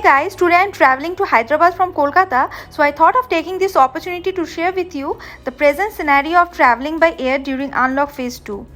Hey guys, today I'm traveling to Hyderabad from Kolkata, so I thought of taking this opportunity to share with you the present scenario of traveling by air during Unlock Phase 2.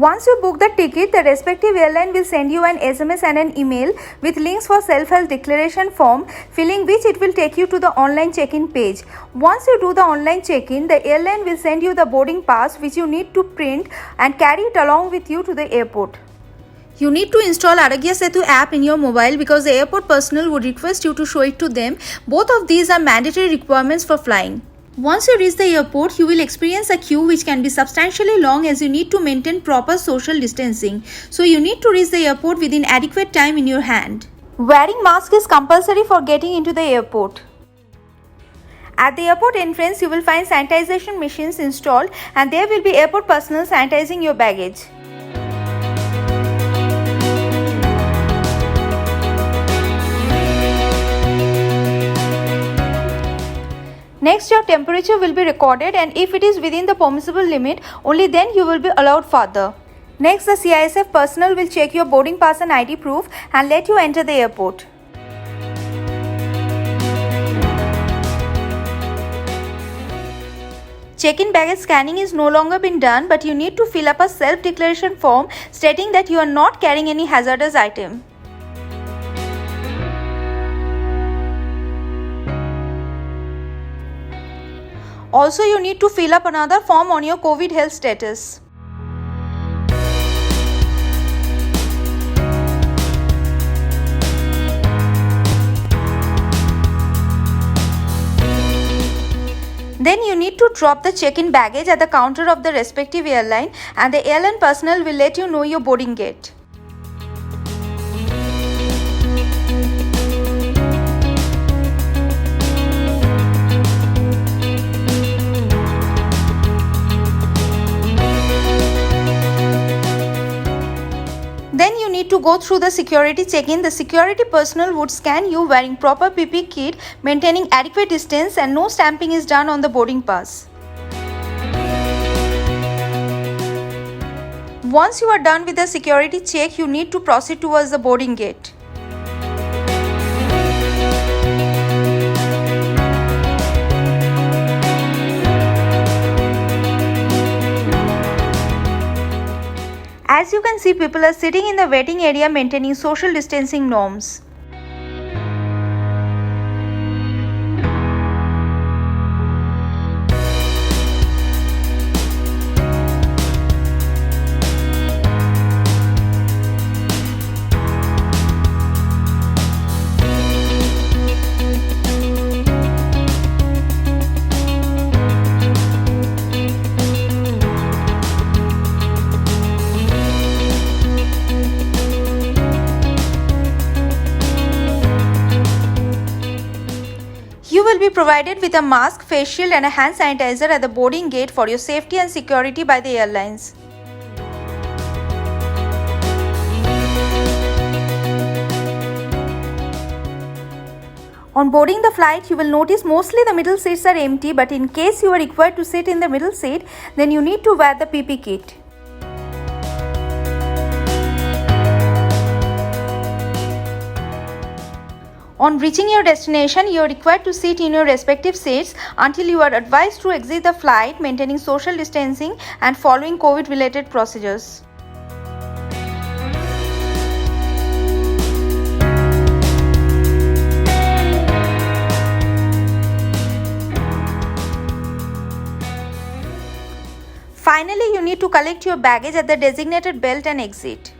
Once you book the ticket, the respective airline will send you an SMS and an email with links for self-help declaration form, filling which it will take you to the online check-in page. Once you do the online check-in, the airline will send you the boarding pass which you need to print and carry it along with you to the airport. You need to install Arogya Setu app in your mobile because the airport personnel would request you to show it to them. Both of these are mandatory requirements for flying. Once you reach the airport, you will experience a queue which can be substantially long as you need to maintain proper social distancing. So you need to reach the airport within adequate time in your hand. Wearing mask is compulsory for getting into the airport. At the airport entrance, you will find sanitization machines installed and there will be airport personnel sanitizing your baggage. Next, your temperature will be recorded and if it is within the permissible limit, only then you will be allowed further. Next, the CISF personnel will check your boarding pass and ID proof and let you enter the airport. Check-in baggage scanning is no longer been done, but you need to fill up a self-declaration form stating that you are not carrying any hazardous item. Also, you need to fill up another form on your COVID health status. Then you need to drop the check-in baggage at the counter of the respective airline and the airline personnel will let you know your boarding gate. Then you need to go through the security check-in. The security personnel would scan you wearing proper PPE kit, maintaining adequate distance and no stamping is done on the boarding pass. Once you are done with the security check, you need to proceed towards the boarding gate. As you can see, people are sitting in the waiting area maintaining social distancing norms. You will be provided with a mask, face shield and a hand sanitizer at the boarding gate for your safety and security by the airlines. On boarding the flight, you will notice mostly the middle seats are empty, but in case you are required to sit in the middle seat, then you need to wear the PPE kit. On reaching your destination, you are required to sit in your respective seats until you are advised to exit the flight, maintaining social distancing and following COVID-related procedures. Finally, you need to collect your baggage at the designated belt and exit.